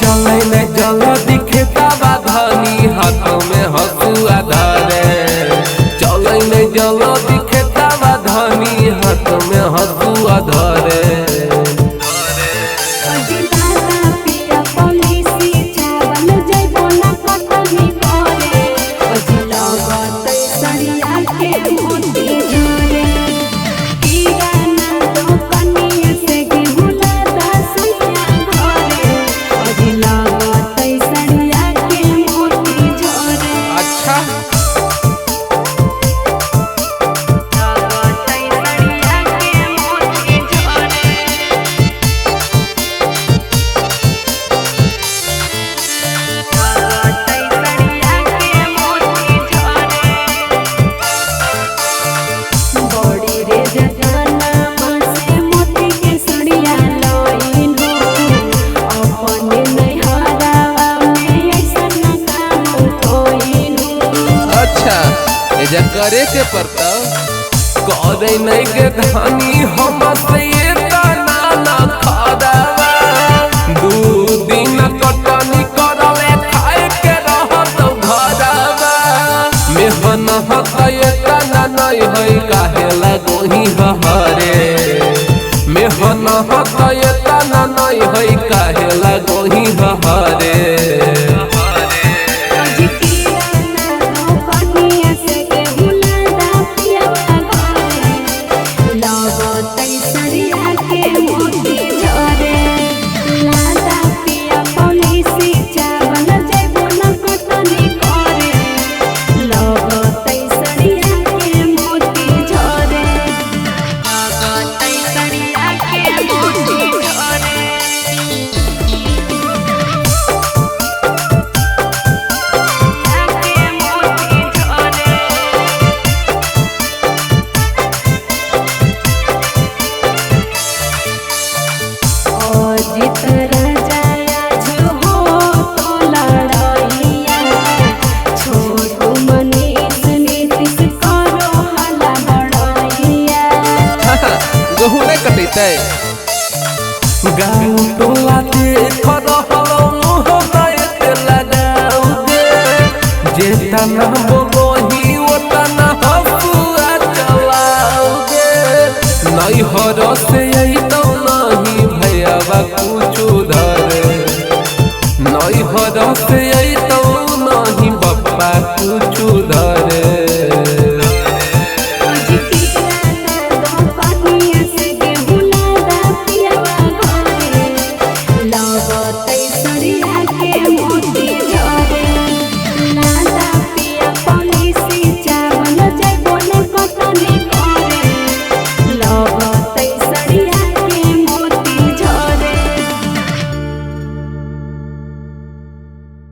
चले में जल दिखेता बाधनी हाथों में हसुआ धरे। चले में जल दिखेता बाधनी हाथों में हसुआ धरे। एजा करे के पड़ता करे नहीं के धानी हम से ना खादावा। 2 दिन कटनी करले खाए के रहत घरावा। मेहन हतये तना नहीं है काहे लगोही हरे। मेहन हतये तना नहीं है काहे लगोही हरे। गाँव टोला देख रहलो मुँह लगाऊ दे जेतना